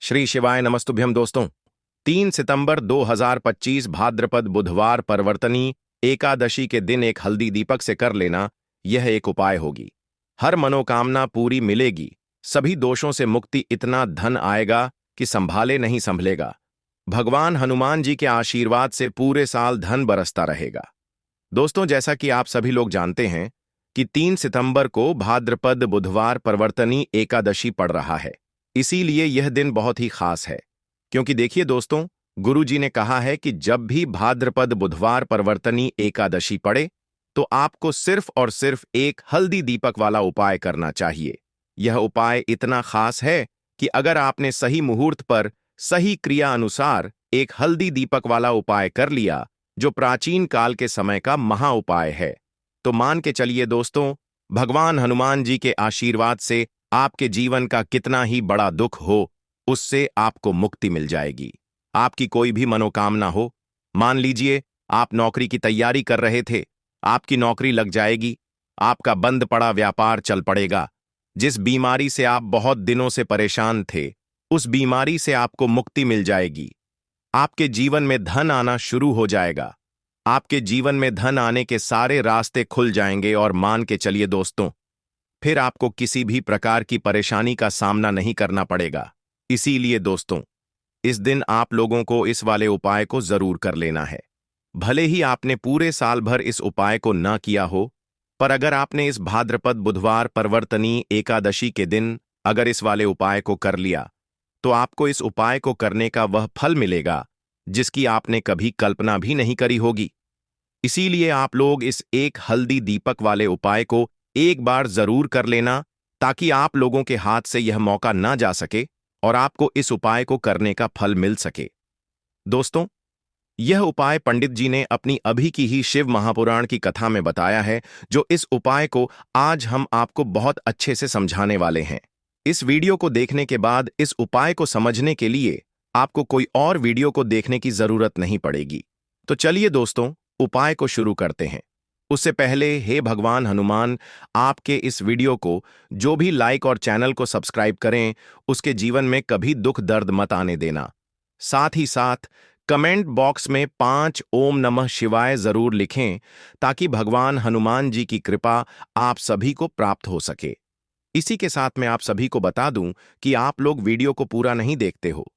श्री शिवाय नमस्तुभ्यम दोस्तों। 3 सितंबर 2025 भाद्रपद बुधवार परवर्तनी एकादशी के दिन एक हल्दी दीपक से कर लेना, यह एक उपाय होगी। हर मनोकामना पूरी मिलेगी, सभी दोषों से मुक्ति, इतना धन आएगा कि संभाले नहीं संभलेगा। भगवान हनुमान जी के आशीर्वाद से पूरे साल धन बरसता रहेगा। दोस्तों, जैसा कि आप सभी लोग जानते हैं कि 3 सितंबर को भाद्रपद बुधवार परवर्तनी एकादशी पड़ रहा है। इसीलिए यह दिन बहुत ही खास है, क्योंकि देखिए दोस्तों, गुरु जी ने कहा है कि जब भी भाद्रपद बुधवार परवर्तनी एकादशी पड़े तो आपको सिर्फ और सिर्फ एक हल्दी दीपक वाला उपाय करना चाहिए। यह उपाय इतना खास है कि अगर आपने सही मुहूर्त पर सही क्रिया अनुसार एक हल्दी दीपक वाला उपाय कर लिया, जो प्राचीन काल के समय का महा उपाय है, तो मान के चलिए दोस्तों, भगवान हनुमान जी के आशीर्वाद से आपके जीवन का कितना ही बड़ा दुख हो, उससे आपको मुक्ति मिल जाएगी। आपकी कोई भी मनोकामना हो, मान लीजिए आप नौकरी की तैयारी कर रहे थे, आपकी नौकरी लग जाएगी, आपका बंद पड़ा व्यापार चल पड़ेगा, जिस बीमारी से आप बहुत दिनों से परेशान थे, उस बीमारी से आपको मुक्ति मिल जाएगी। आपके जीवन में धन आना शुरू हो जाएगा। आपके जीवन में धन आने के सारे रास्ते खुल जाएंगे और मान के चलिए दोस्तों, फिर आपको किसी भी प्रकार की परेशानी का सामना नहीं करना पड़ेगा। इसीलिए दोस्तों, इस दिन आप लोगों को इस वाले उपाय को जरूर कर लेना है। भले ही आपने पूरे साल भर इस उपाय को ना किया हो, पर अगर आपने इस भाद्रपद बुधवार परवर्तनी एकादशी के दिन अगर इस वाले उपाय को कर लिया, तो आपको इस उपाय को करने का वह फल मिलेगा जिसकी आपने कभी कल्पना भी नहीं करी होगी। इसीलिए आप लोग इस एक हल्दी दीपक वाले उपाय को एक बार जरूर कर लेना, ताकि आप लोगों के हाथ से यह मौका ना जा सके और आपको इस उपाय को करने का फल मिल सके। दोस्तों, यह उपाय पंडित जी ने अपनी अभी की ही शिव महापुराण की कथा में बताया है, जो इस उपाय को आज हम आपको बहुत अच्छे से समझाने वाले हैं। इस वीडियो को देखने के बाद इस उपाय को समझने के लिए आपको कोई और वीडियो को देखने की जरूरत नहीं पड़ेगी। तो चलिए दोस्तों, उपाय को शुरू करते हैं। उससे पहले, हे भगवान हनुमान, आपके इस वीडियो को जो भी लाइक और चैनल को सब्सक्राइब करें, उसके जीवन में कभी दुख दर्द मत आने देना। साथ ही साथ कमेंट बॉक्स में 5 ओम नमः शिवाय जरूर लिखें, ताकि भगवान हनुमान जी की कृपा आप सभी को प्राप्त हो सके। इसी के साथ मैं आप सभी को बता दूं कि आप लोग वीडियो को पूरा नहीं देखते हो,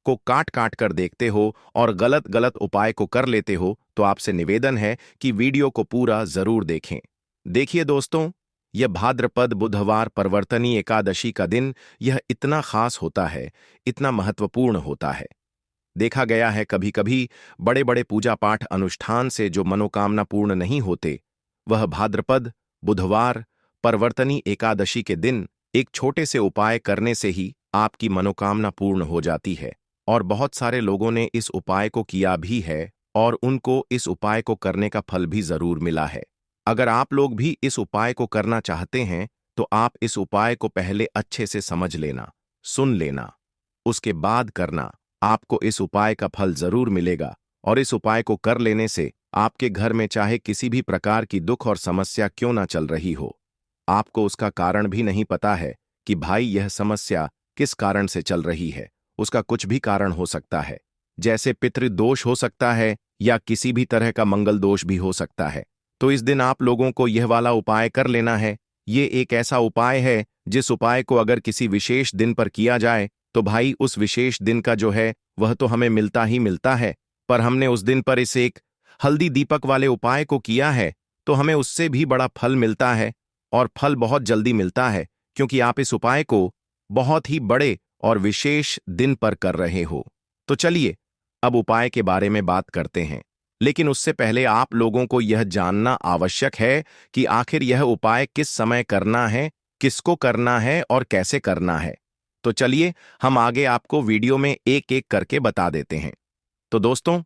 को काट काट कर देखते हो और गलत गलत उपाय को कर लेते हो, तो आपसे निवेदन है कि वीडियो को पूरा जरूर देखें। देखिए दोस्तों, यह भाद्रपद बुधवार परवर्तनी एकादशी का दिन यह इतना खास होता है, इतना महत्वपूर्ण होता है। देखा गया है कभी कभी बड़े बड़े पूजा पाठ अनुष्ठान से जो मनोकामना पूर्ण नहीं होते, वह भाद्रपद बुधवार परवर्तनी एकादशी के दिन एक छोटे से उपाय करने से ही आपकी मनोकामना पूर्ण हो जाती है। और बहुत सारे लोगों ने इस उपाय को किया भी है और उनको इस उपाय को करने का फल भी जरूर मिला है। अगर आप लोग भी इस उपाय को करना चाहते हैं, तो आप इस उपाय को पहले अच्छे से समझ लेना, सुन लेना, उसके बाद करना। आपको इस उपाय का फल जरूर मिलेगा और इस उपाय को कर लेने से आपके घर में चाहे किसी भी प्रकार की दुख और समस्या क्यों ना चल रही हो, आपको उसका कारण भी नहीं पता है कि भाई यह समस्या किस कारण से चल रही है। उसका कुछ भी कारण हो सकता है, जैसे पितृदोष हो सकता है या किसी भी तरह का मंगल दोष भी हो सकता है। तो इस दिन आप लोगों को यह वाला उपाय कर लेना है। ये एक ऐसा उपाय है जिस उपाय को अगर किसी विशेष दिन पर किया जाए, तो भाई उस विशेष दिन का जो है वह तो हमें मिलता ही मिलता है, पर हमने उस दिन पर इस एक हल्दी दीपक वाले उपाय को किया है, तो हमें उससे भी बड़ा फल मिलता है और फल बहुत जल्दी मिलता है, क्योंकि आप इस उपाय को बहुत ही बड़े और विशेष दिन पर कर रहे हो। तो चलिए अब उपाय के बारे में बात करते हैं, लेकिन उससे पहले आप लोगों को यह जानना आवश्यक है कि आखिर यह उपाय किस समय करना है, किसको करना है और कैसे करना है। तो चलिए हम आगे आपको वीडियो में एक एक करके बता देते हैं। तो दोस्तों,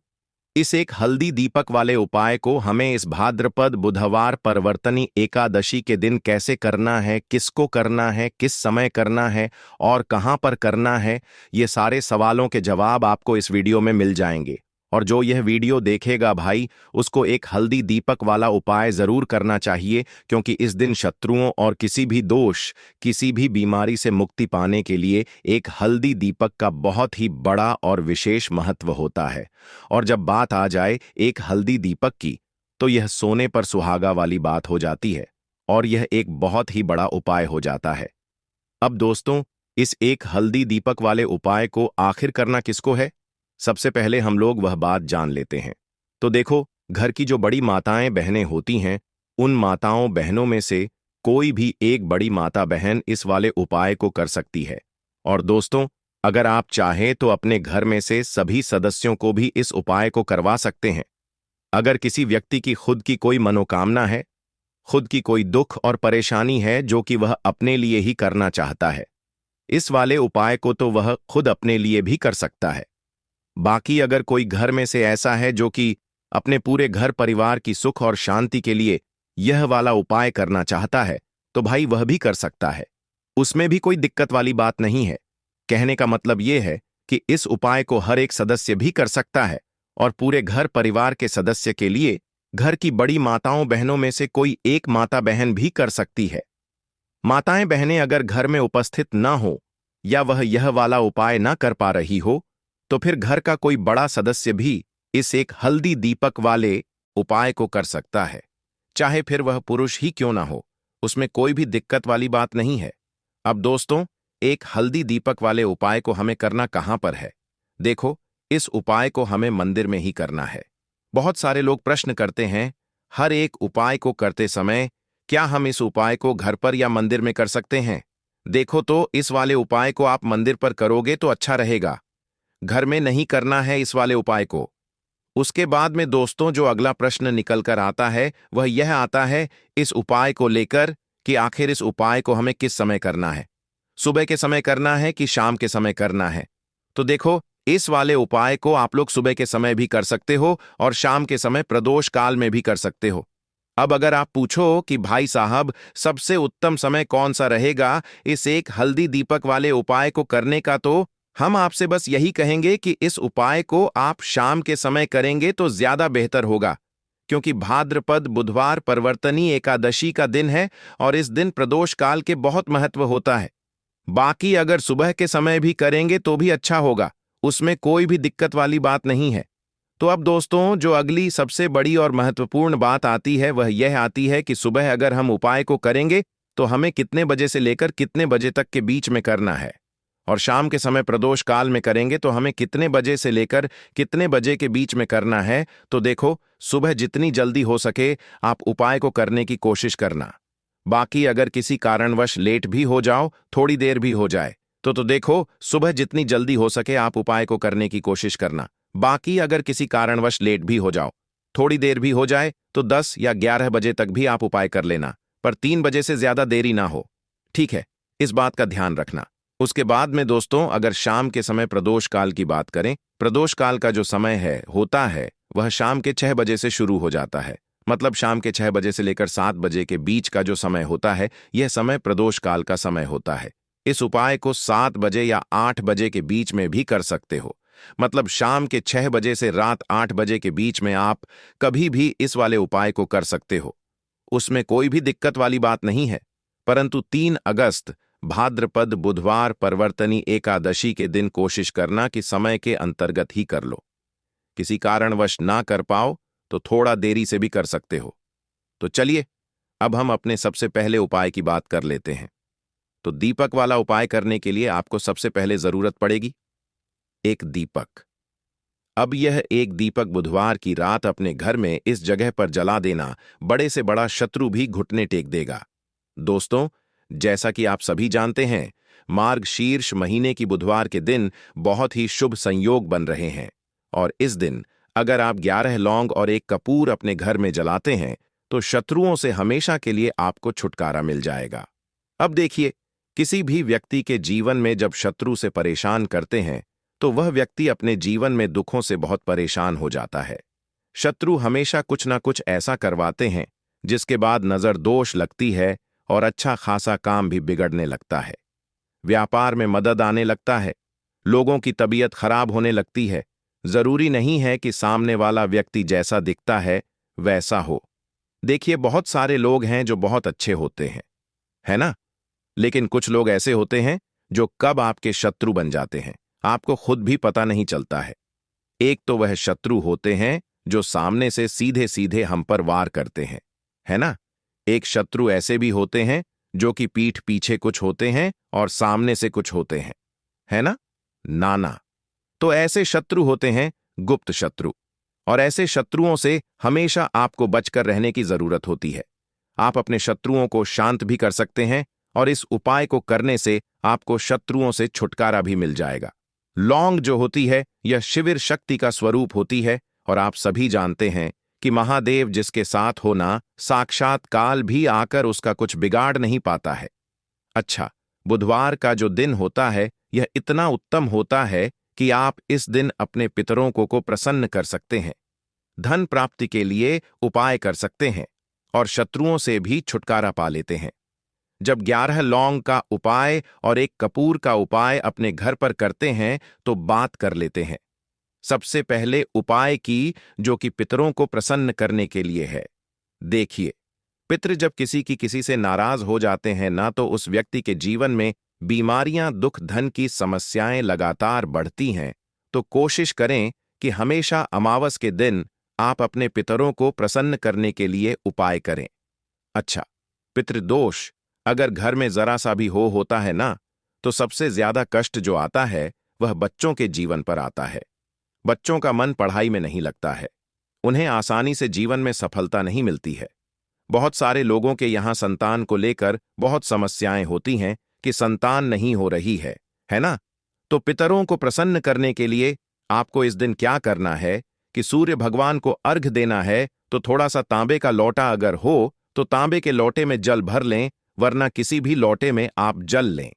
इस एक हल्दी दीपक वाले उपाय को हमें इस भाद्रपद बुधवार परवर्तनी एकादशी के दिन कैसे करना है, किसको करना है, किस समय करना है और कहां पर करना है, ये सारे सवालों के जवाब आपको इस वीडियो में मिल जाएंगे। और जो यह वीडियो देखेगा भाई, उसको एक हल्दी दीपक वाला उपाय जरूर करना चाहिए, क्योंकि इस दिन शत्रुओं और किसी भी दोष, किसी भी बीमारी से मुक्ति पाने के लिए एक हल्दी दीपक का बहुत ही बड़ा और विशेष महत्व होता है। और जब बात आ जाए एक हल्दी दीपक की, तो यह सोने पर सुहागा वाली बात हो जाती है, और यह एक बहुत ही बड़ा उपाय हो जाता है। अब दोस्तों, इस एक हल्दी दीपक वाले उपाय को आखिर करना किसको है? सबसे पहले हम लोग वह बात जान लेते हैं। तो देखो, घर की जो बड़ी माताएं बहनें होती हैं, उन माताओं बहनों में से कोई भी एक बड़ी माता बहन इस वाले उपाय को कर सकती है। और दोस्तों, अगर आप चाहें तो अपने घर में से सभी सदस्यों को भी इस उपाय को करवा सकते हैं। अगर किसी व्यक्ति की खुद की कोई मनोकामना है, खुद की कोई दुख और परेशानी है जो कि वह अपने लिए ही करना चाहता है, इस वाले उपाय को तो वह खुद अपने लिए भी कर सकता है। बाकी अगर कोई घर में से ऐसा है जो कि अपने पूरे घर परिवार की सुख और शांति के लिए यह वाला उपाय करना चाहता है, तो भाई वह भी कर सकता है। उसमें भी कोई दिक्कत वाली बात नहीं है। कहने का मतलब यह है कि इस उपाय को हर एक सदस्य भी कर सकता है, और पूरे घर परिवार के सदस्य के लिए घर की बड़ी माताओं बहनों में से कोई एक माता बहन भी कर सकती है। माताएं बहनें अगर घर में उपस्थित ना हो, या वह यह वाला उपाय ना कर पा रही हो, तो फिर घर का कोई बड़ा सदस्य भी इस एक हल्दी दीपक वाले उपाय को कर सकता है। चाहे फिर वह पुरुष ही क्यों ना हो, उसमें कोई भी दिक्कत वाली बात नहीं है। अब दोस्तों, एक हल्दी दीपक वाले उपाय को हमें करना कहां पर है? देखो, इस उपाय को हमें मंदिर में ही करना है। बहुत सारे लोग प्रश्न करते हैं, हर एक उपाय को करते समय क्या हम इस उपाय को घर पर या मंदिर में कर सकते हैं? देखो, तो इस वाले उपाय को आप मंदिर पर करोगे तो अच्छा रहेगा। घर में नहीं करना है इस वाले उपाय को। उसके बाद में दोस्तों, जो अगला प्रश्न निकल कर आता है वह यह आता है इस उपाय को लेकर कि आखिर इस उपाय को हमें किस समय करना है? सुबह के समय करना है कि शाम के समय करना है? तो देखो, इस वाले उपाय को आप लोग सुबह के समय भी कर सकते हो और शाम के समय प्रदोष काल में भी कर सकते हो। अब अगर आप पूछो कि भाई साहब, सबसे उत्तम समय कौन सा रहेगा इस एक हल्दी दीपक वाले उपाय को करने का, तो हम आपसे बस यही कहेंगे कि इस उपाय को आप शाम के समय करेंगे तो ज्यादा बेहतर होगा, क्योंकि भाद्रपद बुधवार परिवर्तनी एकादशी का दिन है और इस दिन प्रदोष काल के बहुत महत्व होता है। बाकी अगर सुबह के समय भी करेंगे तो भी अच्छा होगा, उसमें कोई भी दिक्कत वाली बात नहीं है। तो अब दोस्तों, जो अगली सबसे बड़ी और महत्वपूर्ण बात आती है वह यह आती है कि सुबह अगर हम उपाय को करेंगे तो हमें कितने बजे से लेकर कितने बजे तक के बीच में करना है, और शाम के समय प्रदोष काल में करेंगे तो हमें कितने बजे से लेकर कितने बजे के बीच में करना है। तो देखो, सुबह जितनी जल्दी हो सके आप उपाय को करने की कोशिश करना। बाकी अगर किसी कारणवश लेट भी हो जाओ, थोड़ी देर भी हो जाए, तो देखो, सुबह जितनी जल्दी हो सके आप उपाय को करने की कोशिश करना। बाकी अगर किसी कारणवश लेट भी हो जाओ, थोड़ी देर भी हो जाए, तो 10 या 11 बजे तक भी आप उपाय कर लेना, पर 3 बजे से ज्यादा देरी ना हो। ठीक है, इस बात का ध्यान रखना। उसके बाद में दोस्तों, अगर शाम के समय प्रदोष काल की बात करें, प्रदोष काल का जो समय होता है वह शाम के 6 बजे से शुरू हो जाता है। मतलब शाम के 6 बजे से लेकर 7 बजे के बीच का जो समय होता है, यह समय प्रदोष काल का समय होता है। इस उपाय को 7 बजे या 8 बजे के बीच में भी कर सकते हो। मतलब शाम के 6 बजे से रात 8 बजे के बीच में आप कभी भी इस वाले उपाय को कर सकते हो, उसमें कोई भी दिक्कत वाली बात नहीं है। परंतु 3 अगस्त भाद्रपद बुधवार परिवर्तनी एकादशी के दिन कोशिश करना कि समय के अंतर्गत ही कर लो। किसी कारणवश ना कर पाओ तो थोड़ा देरी से भी कर सकते हो। तो चलिए, अब हम अपने सबसे पहले उपाय की बात कर लेते हैं। तो दीपक वाला उपाय करने के लिए आपको सबसे पहले जरूरत पड़ेगी एक दीपक। अब यह एक दीपक बुधवार की रात अपने घर में इस जगह पर जला देना, बड़े से बड़ा शत्रु भी घुटने टेक देगा। दोस्तों, जैसा कि आप सभी जानते हैं, मार्गशीर्ष महीने की बुधवार के दिन बहुत ही शुभ संयोग बन रहे हैं, और इस दिन अगर आप 11 लौंग और एक कपूर अपने घर में जलाते हैं तो शत्रुओं से हमेशा के लिए आपको छुटकारा मिल जाएगा। अब देखिए, किसी भी व्यक्ति के जीवन में जब शत्रु से परेशान करते हैं तो वह व्यक्ति अपने जीवन में दुखों से बहुत परेशान हो जाता है। शत्रु हमेशा कुछ ना कुछ ऐसा करवाते हैं जिसके बाद नजर दोष लगती है और अच्छा खासा काम भी बिगड़ने लगता है। व्यापार में मदद आने लगता है, लोगों की तबीयत खराब होने लगती है, जरूरी नहीं है कि सामने वाला व्यक्ति जैसा दिखता है वैसा हो। देखिए, बहुत सारे लोग हैं जो बहुत अच्छे होते हैं, है ना? लेकिन कुछ लोग ऐसे होते हैं जो कब आपके शत्रु बन जाते हैं, आपको खुद भी पता नहीं चलता है। एक तो वह शत्रु होते हैं जो सामने से सीधे सीधे हम पर वार करते हैं, है ना? एक शत्रु ऐसे भी होते हैं जो कि पीठ पीछे कुछ होते हैं और सामने से कुछ होते हैं, है ना? नाना। तो ऐसे शत्रु होते हैं गुप्त शत्रु, और ऐसे शत्रुओं से हमेशा आपको बचकर रहने की जरूरत होती है। आप अपने शत्रुओं को शांत भी कर सकते हैं, और इस उपाय को करने से आपको शत्रुओं से छुटकारा भी मिल जाएगा। लौंग जो होती है यह शिविर शक्ति का स्वरूप होती है, और आप सभी जानते हैं कि महादेव जिसके साथ होना, साक्षात काल भी आकर उसका कुछ बिगाड़ नहीं पाता है। अच्छा, बुधवार का जो दिन होता है यह इतना उत्तम होता है कि आप इस दिन अपने पितरों को प्रसन्न कर सकते हैं, धन प्राप्ति के लिए उपाय कर सकते हैं, और शत्रुओं से भी छुटकारा पा लेते हैं। जब 11 लौंग का उपाय और 1 कपूर का उपाय अपने घर पर करते हैं तो बात कर लेते हैं। सबसे पहले उपाय की, जो कि पितरों को प्रसन्न करने के लिए है। देखिए, पितृ जब किसी से नाराज हो जाते हैं ना, तो उस व्यक्ति के जीवन में बीमारियां, दुख, धन की समस्याएं लगातार बढ़ती हैं। तो कोशिश करें कि हमेशा अमावस के दिन आप अपने पितरों को प्रसन्न करने के लिए उपाय करें। अच्छा, पितृदोष अगर घर में जरा सा भी होता है ना, तो सबसे ज्यादा कष्ट जो आता है वह बच्चों के जीवन पर आता है। बच्चों का मन पढ़ाई में नहीं लगता है, उन्हें आसानी से जीवन में सफलता नहीं मिलती है। बहुत सारे लोगों के यहाँ संतान को लेकर बहुत समस्याएं होती हैं कि संतान नहीं हो रही है ना? तो पितरों को प्रसन्न करने के लिए आपको इस दिन क्या करना है कि सूर्य भगवान को अर्घ देना है। तो थोड़ा सा तांबे का लोटा अगर हो तो तांबे के लोटे में जल भर लें, वरना किसी भी लोटे में आप जल लें।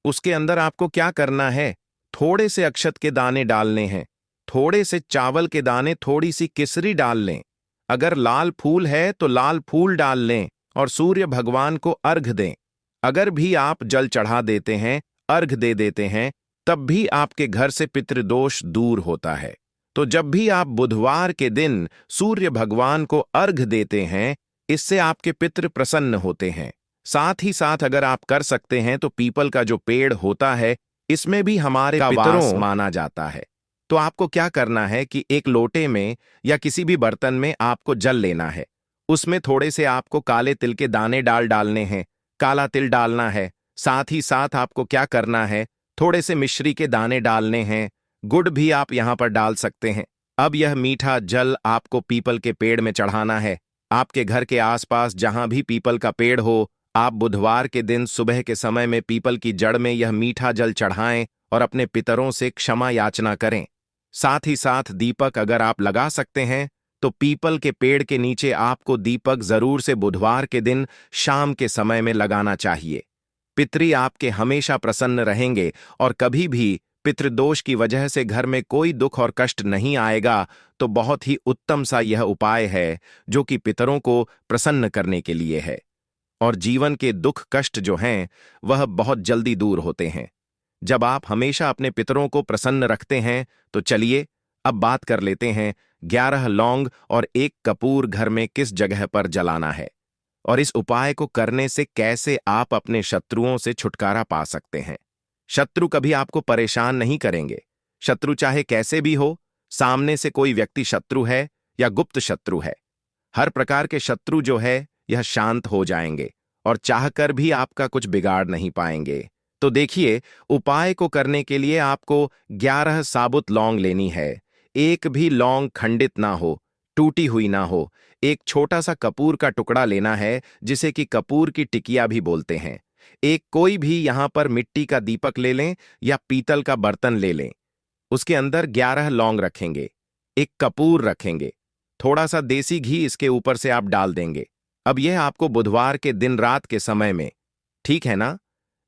उसके अंदर आपको क्या करना है, थोड़े से अक्षत के दाने डालने हैं, थोड़े से चावल के दाने, थोड़ी सी केसरी डाल लें। अगर लाल फूल है तो लाल फूल डाल लें और सूर्य भगवान को अर्घ दें। अगर भी आप जल चढ़ा देते हैं, अर्घ दे देते हैं, तब भी आपके घर से पितृदोष दूर होता है। तो जब भी आप बुधवार के दिन सूर्य भगवान को अर्घ देते हैं, इससे आपके पितृ प्रसन्न होते हैं। साथ ही साथ अगर आप कर सकते हैं तो पीपल का जो पेड़ होता है, इसमें भी हमारे पितरों माना जाता है। तो आपको क्या करना है कि एक लोटे में या किसी भी बर्तन में आपको जल लेना है। उसमें थोड़े से आपको काले तिल के दाने डालने हैं, काला तिल डालना है। साथ ही साथ आपको क्या करना है, थोड़े से मिश्री के दाने डालने हैं, गुड़ भी आप यहां पर डाल सकते हैं। अब यह मीठा जल आपको पीपल के पेड़ में चढ़ाना है। आपके घर के आसपास जहां भी पीपल का पेड़ हो, आप बुधवार के दिन सुबह के समय में पीपल की जड़ में यह मीठा जल चढ़ाएं और अपने पितरों से क्षमा याचना करें। साथ ही साथ दीपक अगर आप लगा सकते हैं तो पीपल के पेड़ के नीचे आपको दीपक जरूर से बुधवार के दिन शाम के समय में लगाना चाहिए। पितरी आपके हमेशा प्रसन्न रहेंगे और कभी भी पितृदोष की वजह से घर में कोई दुख और कष्ट नहीं आएगा। तो बहुत ही उत्तम सा यह उपाय है जो कि पितरों को प्रसन्न करने के लिए है, और जीवन के दुख कष्ट जो हैं वह बहुत जल्दी दूर होते हैं जब आप हमेशा अपने पितरों को प्रसन्न रखते हैं। तो चलिए अब बात कर लेते हैं 11 लौंग और 1 कपूर घर में किस जगह पर जलाना है, और इस उपाय को करने से कैसे आप अपने शत्रुओं से छुटकारा पा सकते हैं। शत्रु कभी आपको परेशान नहीं करेंगे। शत्रु चाहे कैसे भी हो, सामने से कोई व्यक्ति शत्रु है या गुप्त शत्रु है, हर प्रकार के शत्रु जो है यह शांत हो जाएंगे और चाहकर भी आपका कुछ बिगाड़ नहीं पाएंगे। तो देखिए, उपाय को करने के लिए आपको 11 साबुत लौंग लेनी है। एक भी लौंग खंडित ना हो, टूटी हुई ना हो। एक छोटा सा कपूर का टुकड़ा लेना है, जिसे कि कपूर की टिकिया भी बोलते हैं। एक कोई भी यहां पर मिट्टी का दीपक ले लें या पीतल का बर्तन ले लें। उसके अंदर 11 लौंग रखेंगे, एक कपूर रखेंगे, थोड़ा सा देसी घी इसके ऊपर से आप डाल देंगे। अब यह आपको बुधवार के दिन रात के समय में, ठीक है ना,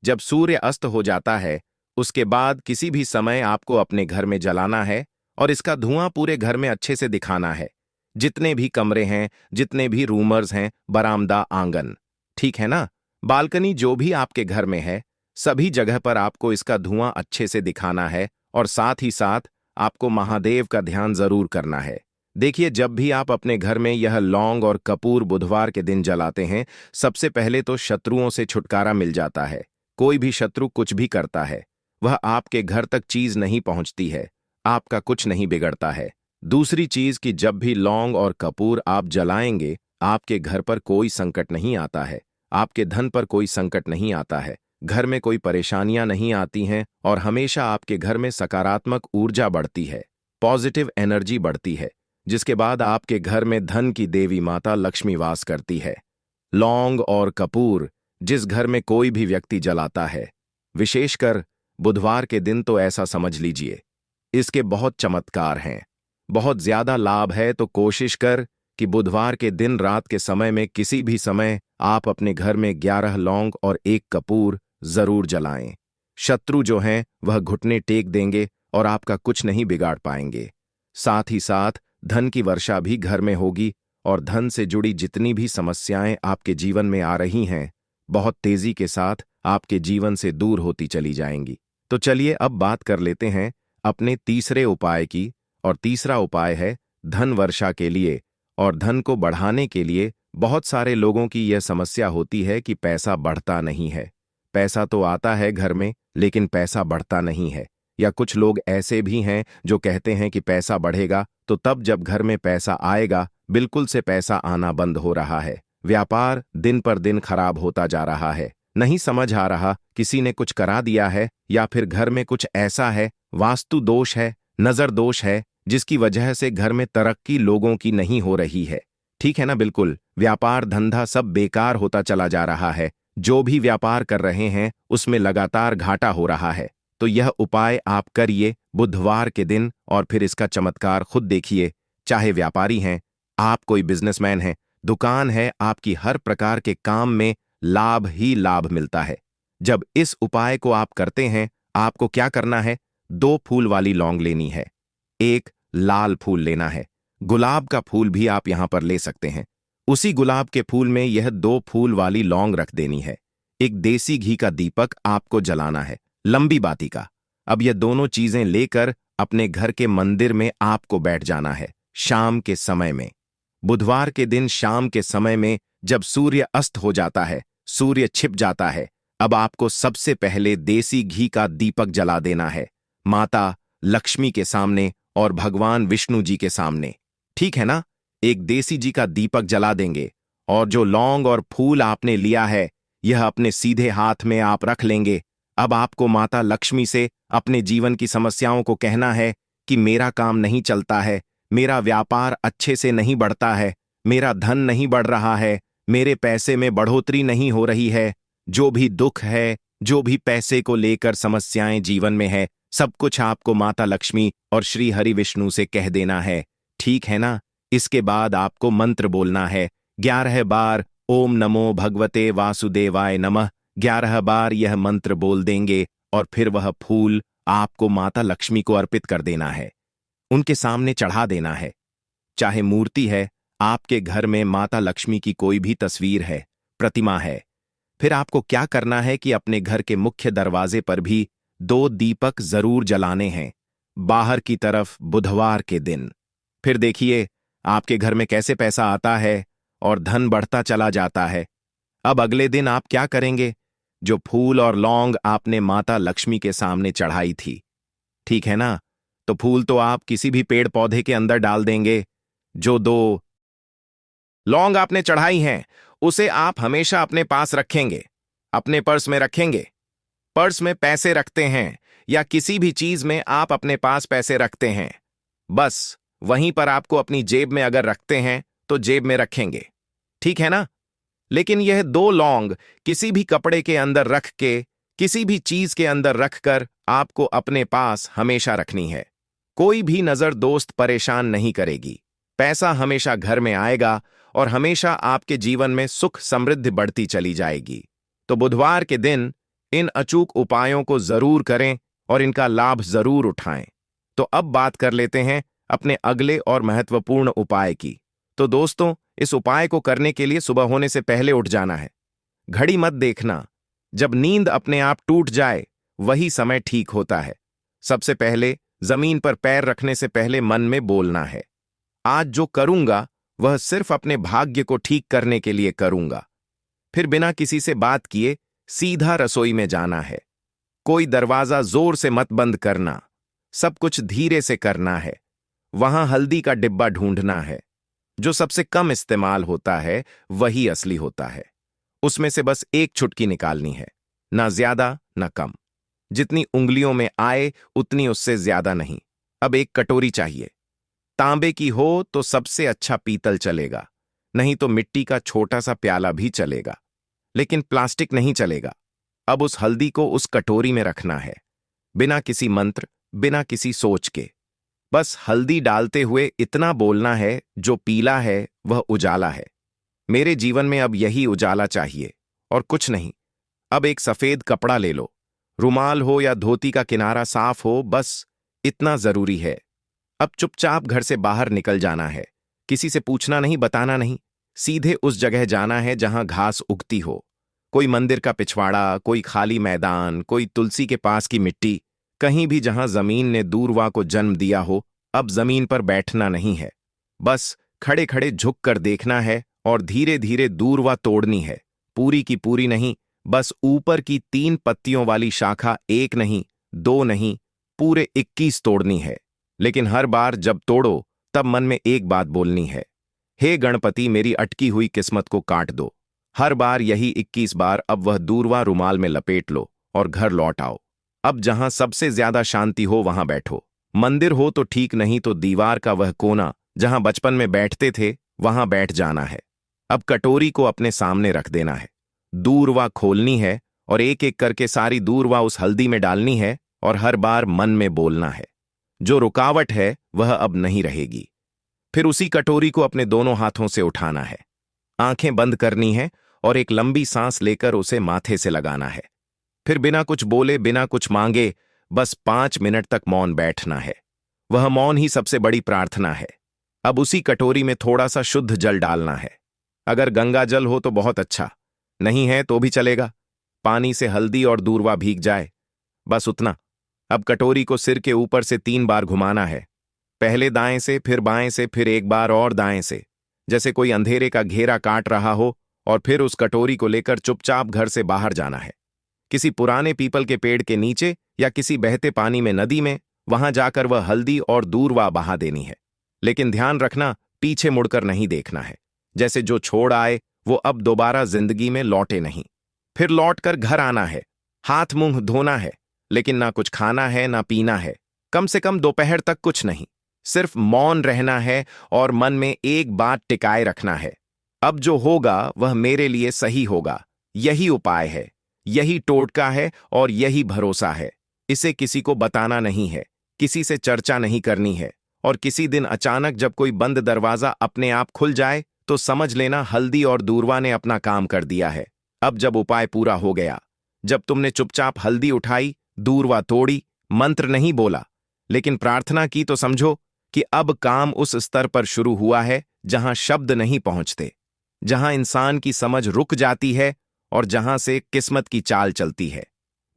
जब सूर्य अस्त हो जाता है, उसके बाद किसी भी समय आपको अपने घर में जलाना है और इसका धुआं पूरे घर में अच्छे से दिखाना है। जितने भी कमरे हैं, जितने भी रूमर्स हैं, बरामदा, आंगन, ठीक है ना, बालकनी, जो भी आपके घर में है, सभी जगह पर आपको इसका धुआं अच्छे से दिखाना है। और साथ ही साथ आपको महादेव का ध्यान जरूर करना है। देखिए, जब भी आप अपने घर में यह लौंग और कपूर बुधवार के दिन जलाते हैं, सबसे पहले तो शत्रुओं से छुटकारा मिल जाता है। कोई भी शत्रु कुछ भी करता है, वह आपके घर तक चीज नहीं पहुंचती है, आपका कुछ नहीं बिगड़ता है। दूसरी चीज कि जब भी लौंग और कपूर आप जलाएंगे, आपके घर पर कोई संकट नहीं आता है, आपके धन पर कोई संकट नहीं आता है, घर में कोई परेशानियां नहीं आती हैं और हमेशा आपके घर में सकारात्मक ऊर्जा बढ़ती है, पॉजिटिव एनर्जी बढ़ती है, जिसके बाद आपके घर में धन की देवी माता लक्ष्मी वास करती है। लौंग और कपूर जिस घर में कोई भी व्यक्ति जलाता है, विशेषकर बुधवार के दिन, तो ऐसा समझ लीजिए इसके बहुत चमत्कार हैं, बहुत ज्यादा लाभ है। तो कोशिश कर कि बुधवार के दिन रात के समय में किसी भी समय आप अपने घर में 11 लौंग और 1 कपूर जरूर जलाएं। शत्रु जो हैं वह घुटने टेक देंगे और आपका कुछ नहीं बिगाड़ पाएंगे। साथ ही साथ धन की वर्षा भी घर में होगी और धन से जुड़ी जितनी भी समस्याएं आपके जीवन में आ रही हैं, बहुत तेजी के साथ आपके जीवन से दूर होती चली जाएंगी। तो चलिए अब बात कर लेते हैं अपने तीसरे उपाय की, और तीसरा उपाय है धन वर्षा के लिए और धन को बढ़ाने के लिए। बहुत सारे लोगों की यह समस्या होती है कि पैसा बढ़ता नहीं है, पैसा तो आता है घर में लेकिन पैसा बढ़ता नहीं है। या कुछ लोग ऐसे भी हैं जो कहते हैं कि पैसा बढ़ेगा तो तब जब घर में पैसा आएगा, बिल्कुल से पैसा आना बंद हो रहा है, व्यापार दिन पर दिन खराब होता जा रहा है। नहीं समझ आ रहा, किसी ने कुछ करा दिया है या फिर घर में कुछ ऐसा है, वास्तु दोष है, नजर दोष है, जिसकी वजह से घर में तरक्की लोगों की नहीं हो रही है। ठीक है ना, बिल्कुल व्यापार धंधा सब बेकार होता चला जा रहा है, जो भी व्यापार कर रहे हैं उसमें लगातार घाटा हो रहा है। तो यह उपाय आप करिए बुधवार के दिन और फिर इसका चमत्कार खुद देखिए। चाहे व्यापारी हैं, आप कोई बिजनेसमैन हैं, दुकान है, आपकी हर प्रकार के काम में लाभ ही लाभ मिलता है। जब इस उपाय को आप करते हैं, आपको क्या करना है, 2 फूल वाली लौंग लेनी है, 1 लाल फूल लेना है, गुलाब का फूल भी आप यहां पर ले सकते हैं। उसी गुलाब के फूल में यह 2 फूल वाली लौंग रख देनी है। एक देसी घी का दीपक आपको जलाना है, लंबी बाती का। अब यह दोनों चीजें लेकर अपने घर के मंदिर में आपको बैठ जाना है शाम के समय में। बुधवार के दिन शाम के समय में जब सूर्य अस्त हो जाता है, सूर्य छिप जाता है, अब आपको सबसे पहले देसी घी का दीपक जला देना है, माता लक्ष्मी के सामने और भगवान विष्णु जी के सामने। ठीक है ना, एक देसी जी का दीपक जला देंगे और जो लौंग और फूल आपने लिया है, यह अपने सीधे हाथ में आप रख लेंगे। अब आपको माता लक्ष्मी से अपने जीवन की समस्याओं को कहना है कि मेरा काम नहीं चलता है, मेरा व्यापार अच्छे से नहीं बढ़ता है, मेरा धन नहीं बढ़ रहा है, मेरे पैसे में बढ़ोतरी नहीं हो रही है, जो भी दुख है, जो भी पैसे को लेकर समस्याएं जीवन में है, सब कुछ आपको माता लक्ष्मी और श्री हरि विष्णु से कह देना है। ठीक है ना, इसके बाद आपको मंत्र बोलना है 11 बार, ओम नमो भगवते वासुदेवाय नमः। 11 बार यह मंत्र बोल देंगे और फिर वह फूल आपको माता लक्ष्मी को अर्पित कर देना है, उनके सामने चढ़ा देना है। चाहे मूर्ति है, आपके घर में माता लक्ष्मी की कोई भी तस्वीर है, प्रतिमा है, फिर आपको क्या करना है कि अपने घर के मुख्य दरवाजे पर भी 2 दीपक जरूर जलाने हैं, बाहर की तरफ बुधवार के दिन। फिर देखिए आपके घर में कैसे पैसा आता है और धन बढ़ता चला जाता है। अब अगले दिन आप क्या करेंगे, जो फूल और लौंग आपने माता लक्ष्मी के सामने चढ़ाई थी, ठीक है ना, तो फूल तो आप किसी भी पेड़ पौधे के अंदर डाल देंगे। जो 2 लौंग आपने चढ़ाई हैं, उसे आप हमेशा अपने पास रखेंगे, अपने पर्स में रखेंगे। पर्स में पैसे रखते हैं या किसी भी चीज में आप अपने पास पैसे रखते हैं, बस वहीं पर आपको अपनी जेब में अगर रखते हैं तो जेब में रखेंगे, ठीक है ना। लेकिन यह 2 लौंग किसी भी कपड़े के अंदर रख के, किसी भी चीज के अंदर रखकर आपको अपने पास हमेशा रखनी है। कोई भी नजर दोस्त परेशान नहीं करेगी, पैसा हमेशा घर में आएगा और हमेशा आपके जीवन में सुख समृद्धि बढ़ती चली जाएगी। तो बुधवार के दिन इन अचूक उपायों को जरूर करें और इनका लाभ जरूर उठाएं। तो अब बात कर लेते हैं अपने अगले और महत्वपूर्ण उपाय की। तो दोस्तों, इस उपाय को करने के लिए सुबह होने से पहले उठ जाना है, घड़ी मत देखना, जब नींद अपने आप टूट जाए वही समय ठीक होता है। सबसे पहले जमीन पर पैर रखने से पहले मन में बोलना है, आज जो करूंगा वह सिर्फ अपने भाग्य को ठीक करने के लिए करूंगा। फिर बिना किसी से बात किए सीधा रसोई में जाना है। कोई दरवाजा जोर से मत बंद करना, सब कुछ धीरे से करना है। वहां हल्दी का डिब्बा ढूंढना है। जो सबसे कम इस्तेमाल होता है वही असली होता है। उसमें से बस एक चुटकी निकालनी है, ना ज्यादा ना कम। जितनी उंगलियों में आए उतनी उससे ज्यादा नहीं। अब एक कटोरी चाहिए। तांबे की हो तो सबसे अच्छा पीतल चलेगा, नहीं तो मिट्टी का छोटा सा प्याला भी चलेगा, लेकिन प्लास्टिक नहीं चलेगा। अब उस हल्दी को उस कटोरी में रखना है, बिना किसी मंत्र, बिना किसी सोच के। बस हल्दी डालते हुए इतना बोलना है, जो पीला है वह उजाला है। मेरे जीवन में अब यही उजाला चाहिए और कुछ नहीं। अब एक सफेद कपड़ा ले लो, रुमाल हो या धोती का किनारा साफ हो, बस इतना जरूरी है। अब चुपचाप घर से बाहर निकल जाना है। किसी से पूछना नहीं, बताना नहीं। सीधे उस जगह जाना है जहां घास उगती हो। कोई मंदिर का पिछवाड़ा, कोई खाली मैदान, कोई तुलसी के पास की मिट्टी, कहीं भी जहां जमीन ने दूरवा को जन्म दिया हो। अब जमीन पर बैठना नहीं है, बस खड़े खड़े झुक कर देखना है और धीरे धीरे दूरवा तोड़नी है। पूरी की पूरी नहीं, बस ऊपर की 3 पत्तियों वाली शाखा, एक नहीं, 2 नहीं, पूरे 21 तोड़नी है। लेकिन हर बार जब तोड़ो तब मन में एक बात बोलनी है, हे गणपति मेरी अटकी हुई किस्मत को काट दो। हर बार यही 21 बार। अब वह दूरवा रुमाल में लपेट लो और घर लौट आओ। अब जहां सबसे ज्यादा शांति हो वहां बैठो। मंदिर हो तो ठीक, नहीं तो दीवार का वह कोना जहां बचपन में बैठते थे वहां बैठ जाना है। अब कटोरी को अपने सामने रख देना है, दूरवा खोलनी है और एक एक करके सारी दूरवा उस हल्दी में डालनी है और हर बार मन में बोलना है, जो रुकावट है वह अब नहीं रहेगी। फिर उसी कटोरी को अपने दोनों हाथों से उठाना है, आंखें बंद करनी है और एक लंबी सांस लेकर उसे माथे से लगाना है। फिर बिना कुछ बोले, बिना कुछ मांगे, बस 5 मिनट तक मौन बैठना है। वह मौन ही सबसे बड़ी प्रार्थना है। अब उसी कटोरी में थोड़ा सा शुद्ध जल डालना है। अगर गंगा जल हो तो बहुत अच्छा, नहीं है तो भी चलेगा। पानी से हल्दी और दूरवा भीग जाए, बस उतना। अब कटोरी को सिर के ऊपर से 3 बार घुमाना है, पहले दाएं से, फिर बाएं से, फिर एक बार और दाएं से, जैसे कोई अंधेरे का घेरा काट रहा हो। और फिर उस कटोरी को लेकर चुपचाप घर से बाहर जाना है, किसी पुराने पीपल के पेड़ के नीचे या किसी बहते पानी में, नदी में। वहां जाकर वह हल्दी और दूरवा बहा देनी है। लेकिन ध्यान रखना, पीछे मुड़कर नहीं देखना है। जैसे जो छोड़ आए वो अब दोबारा जिंदगी में लौटे नहीं। फिर लौटकर घर आना है, हाथ मुंह धोना है, लेकिन ना कुछ खाना है ना पीना है। कम से कम दोपहर तक कुछ नहीं, सिर्फ मौन रहना है और मन में एक बात टिकाए रखना है, अब जो होगा वह मेरे लिए सही होगा। यही उपाय है, यही टोटका है और यही भरोसा है। इसे किसी को बताना नहीं है, किसी से चर्चा नहीं करनी है। और किसी दिन अचानक जब कोई बंद दरवाजा अपने आप खुल जाए तो समझ लेना हल्दी और दूरवा ने अपना काम कर दिया है। अब जब उपाय पूरा हो गया, जब तुमने चुपचाप हल्दी उठाई, दूरवा तोड़ी, मंत्र नहीं बोला, लेकिन प्रार्थना की, तो समझो कि अब काम उस स्तर पर शुरू हुआ है जहां शब्द नहीं पहुंचते, जहां इंसान की समझ रुक जाती है और जहां से किस्मत की चाल चलती है।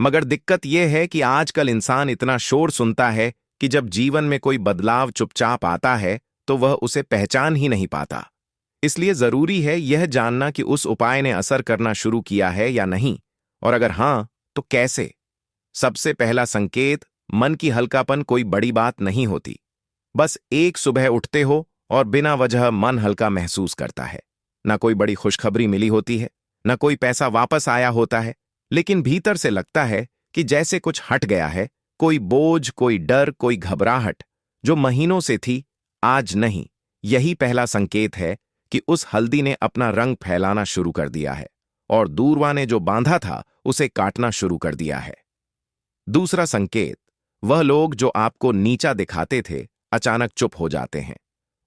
मगर दिक्कत यह है कि आजकल इंसान इतना शोर सुनता है कि जब जीवन में कोई बदलाव चुपचाप आता है तो वह उसे पहचान ही नहीं पाता। इसलिए जरूरी है यह जानना कि उस उपाय ने असर करना शुरू किया है या नहीं, और अगर हां तो कैसे। सबसे पहला संकेत, मन की हल्कापन कोई बड़ी बात नहीं होती। बस एक सुबह उठते हो और बिना वजह मन हल्का महसूस करता है। ना कोई बड़ी खुशखबरी मिली होती है, ना कोई पैसा वापस आया होता है, लेकिन भीतर से लगता है कि जैसे कुछ हट गया है। कोई बोझ, कोई डर, कोई घबराहट जो महीनों से थी, आज नहीं। यही पहला संकेत है कि उस हल्दी ने अपना रंग फैलाना शुरू कर दिया है और दूरवा ने जो बांधा था उसे काटना शुरू कर दिया है। दूसरा संकेत, वह लोग जो आपको नीचा दिखाते थे अचानक चुप हो जाते हैं।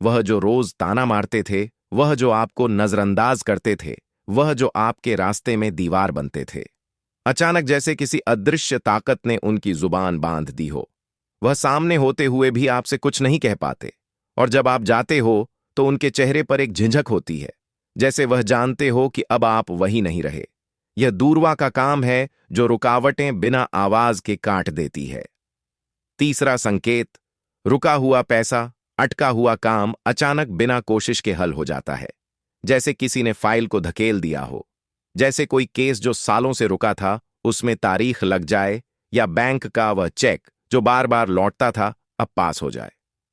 वह जो रोज ताना मारते थे, वह जो आपको नजरअंदाज करते थे, वह जो आपके रास्ते में दीवार बनते थे, अचानक जैसे किसी अदृश्य ताकत ने उनकी जुबान बांध दी हो। वह सामने होते हुए भी आपसे कुछ नहीं कह पाते, और जब आप जाते हो तो उनके चेहरे पर एक झिझक होती है, जैसे वह जानते हो कि अब आप वही नहीं रहे। यह दूरवा का काम है जो रुकावटें बिना आवाज के काट देती है। तीसरा संकेत, रुका हुआ पैसा, अटका हुआ काम अचानक बिना कोशिश के हल हो जाता है। जैसे किसी ने फाइल को धकेल दिया हो, जैसे कोई केस जो सालों से रुका था उसमें तारीख लग जाए, या बैंक का वह चेक जो बार बार लौटता था अब पास हो जाए।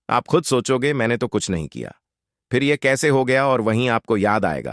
आप खुद सोचोगे मैंने तो कुछ नहीं किया, फिर यह कैसे हो गया, और वहीं आपको याद आएगा